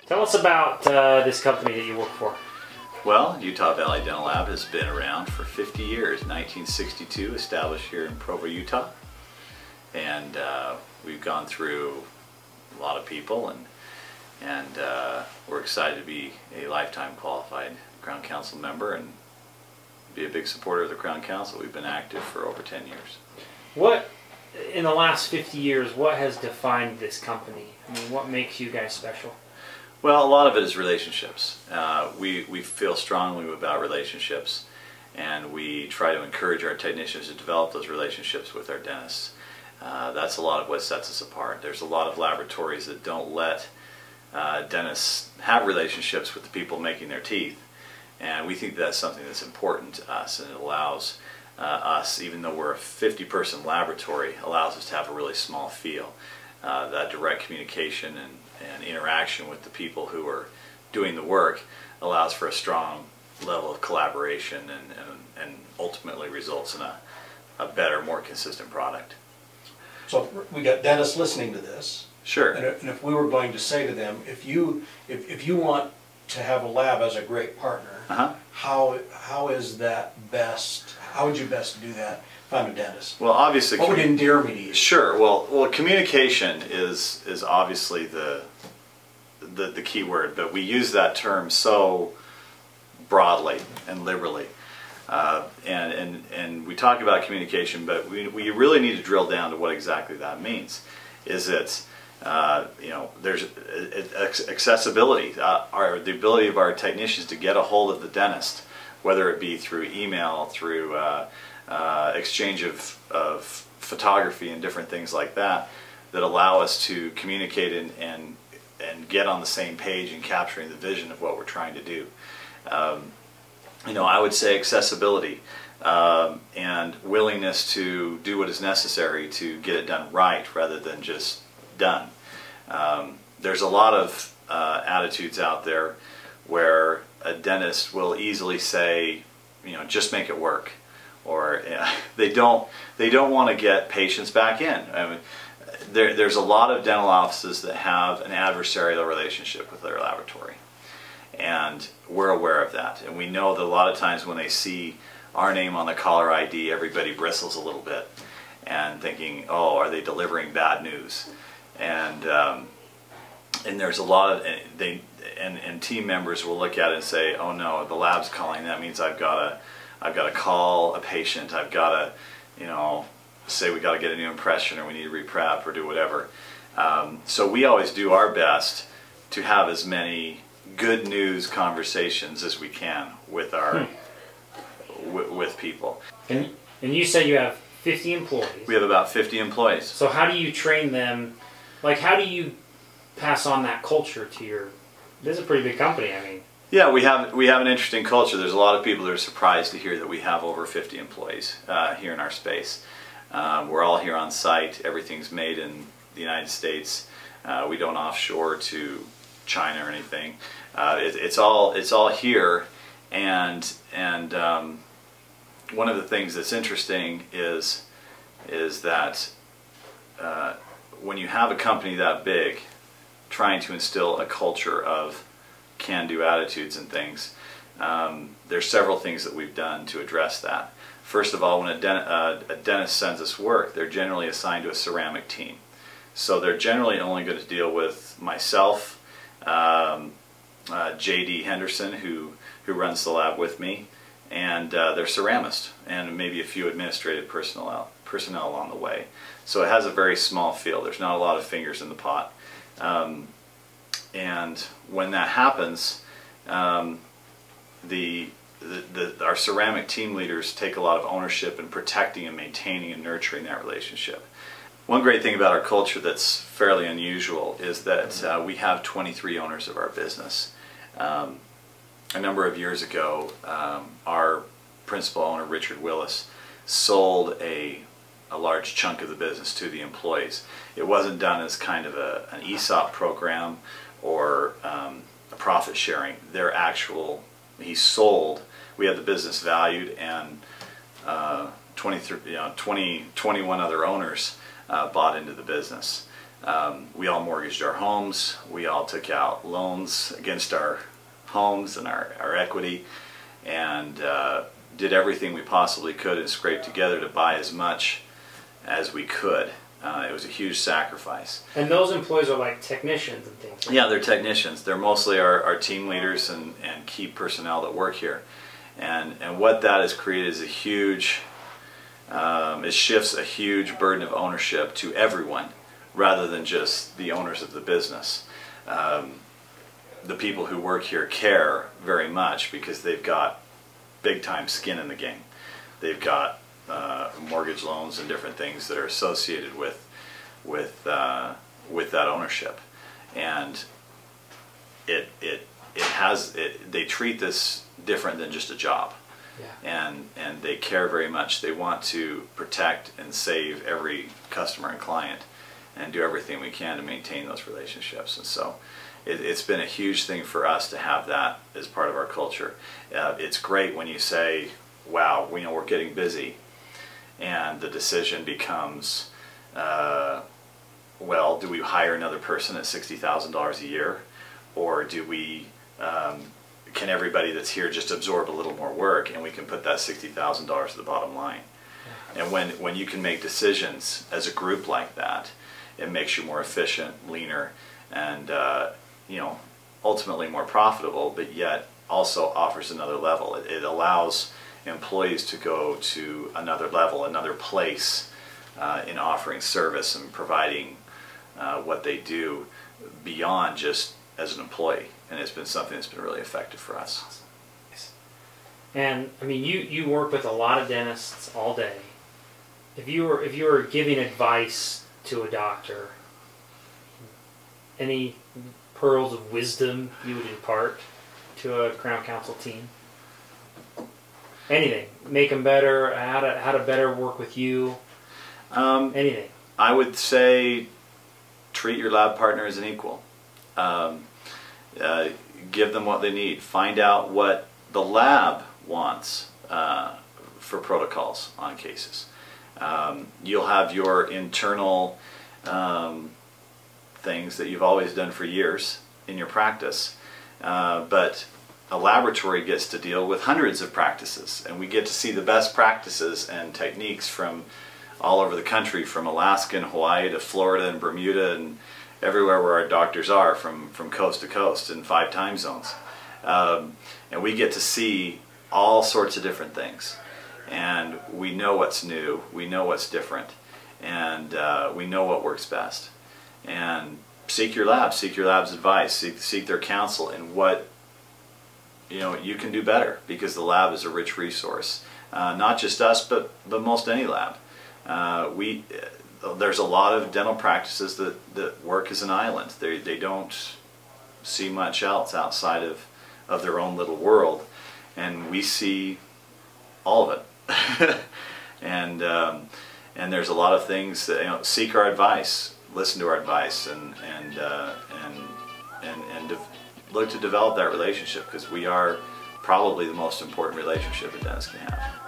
Tell us about this company that you work for. Well, Utah Valley Dental Lab has been around for 50 years, 1962, established here in Provo, Utah. And we've gone through a lot of people, and we're excited to be a lifetime qualified Crown Council member and be a big supporter of the Crown Council. We've been active for over 10 years. What, in the last 50 years, what has defined this company? I mean, what makes you guys special? Well, a lot of it is relationships. We feel strongly about relationships, and we try to encourage our technicians to develop those relationships with our dentists. That's a lot of what sets us apart. There's a lot of laboratories that don't let dentists have relationships with the people making their teeth, and we think that's something that's important to us, and it allows us, even though we're a 50-person laboratory, allows us to have a really small feel. That direct communication and interaction with the people who are doing the work allows for a strong level of collaboration and ultimately results in a better, more consistent product. So we got dentists listening to this. Sure. And if we were going to say to them, if you want to have a lab as a great partner, how is that best? How would you best do that if I'm a dentist? Well, obviously, what would endear me to you? Sure. Well, communication is obviously the key word, but we use that term so broadly and liberally, and we talk about communication, but we really need to drill down to what exactly that means. Is it there's accessibility, the ability of our technicians to get a hold of the dentist, whether it be through email, through exchange of photography and different things like that, that allow us to communicate and get on the same page in capturing the vision of what we're trying to do. I would say accessibility and willingness to do what is necessary to get it done right rather than just done. There's a lot of attitudes out there where a dentist will easily say, just make it work, or they don't want to get patients back in. I mean, there's a lot of dental offices that have an adversarial relationship with their laboratory, and we're aware of that, and we know that a lot of times when they see our name on the caller ID, everybody bristles a little bit and thinking, oh, are they delivering bad news? And there's a lot of and team members will look at it and say, oh no, the lab's calling, that means I've got to call a patient, I've got to say we got to get a new impression, or we need to reprep, or do whatever. So we always do our best to have as many good news conversations as we can with our with people. And you said you have 50 employees. We have about 50 employees. So how do you train them? Like, how do you pass on that culture to your? This is a pretty big company. I mean. Yeah, we have an interesting culture. There's a lot of people that are surprised to hear that we have over 50 employees here in our space. We're all here on site. Everything's made in the United States. We don't offshore to China or anything. It's all here, and one of the things that's interesting is that when you have a company that big, trying to instill a culture of can-do attitudes and things, there's several things that we've done to address that. First of all, when a dentist sends us work, they're generally assigned to a ceramic team. So they're generally only going to deal with myself, J.D. Henderson, who runs the lab with me, and their ceramist, and maybe a few administrative personnel along the way. So it has a very small field. There's not a lot of fingers in the pot. And when that happens, our ceramic team leaders take a lot of ownership in protecting and maintaining and nurturing that relationship. One great thing about our culture that's fairly unusual is that we have 23 owners of our business. A number of years ago, our principal owner, Richard Willis, sold a large chunk of the business to the employees. It wasn't done as kind of an ESOP program or a profit sharing. He sold. We had the business valued, and 21 other owners bought into the business. We all mortgaged our homes. We all took out loans against our homes and our equity, and did everything we possibly could and scraped together to buy as much as we could. It was a huge sacrifice. And those employees are like technicians and things. Yeah, they're technicians. They're mostly our team leaders and key personnel that work here. And what that has created is a huge, it shifts a huge burden of ownership to everyone rather than just the owners of the business. The people who work here care very much because they've got big time skin in the game. They've got mortgage loans and different things that are associated with that ownership, and they treat this different than just a job. Yeah. And they care very much. They want to protect and save every customer and client, and do everything we can to maintain those relationships. And so it's been a huge thing for us to have that as part of our culture. It's great when you say, wow, we're getting busy, and the decision becomes, well, do we hire another person at $60,000 a year, or do we, can everybody that's here just absorb a little more work and we can put that $60,000 to the bottom line? And when you can make decisions as a group like that, it makes you more efficient, leaner, and ultimately more profitable, but yet also offers another level. It allows employees to go to another level, another place in offering service and providing what they do beyond just as an employee. And it's been something that's been really effective for us. And I mean, you work with a lot of dentists all day. If you were giving advice to a doctor, any pearls of wisdom you would impart to a Crown Council team? Anything, make them better, how to better work with you, anything. I would say treat your lab partner as an equal. Give them what they need. Find out what the lab wants for protocols on cases. You'll have your internal things that you've always done for years in your practice, but a laboratory gets to deal with hundreds of practices, and we get to see the best practices and techniques from all over the country, from Alaska and Hawaii to Florida and Bermuda and everywhere where our doctors are, from coast to coast in 5 time zones. And we get to see all sorts of different things, and we know what's new, we know what's different, and we know what works best. And seek your lab's advice, seek their counsel in what you can do better, because the lab is a rich resource. Not just us, but most any lab. There's a lot of dental practices that work as an island. They don't see much else outside of their own little world, and we see all of it. And there's a lot of things that, seek our advice, listen to our advice, and look to develop that relationship, because we are probably the most important relationship a dentist can have.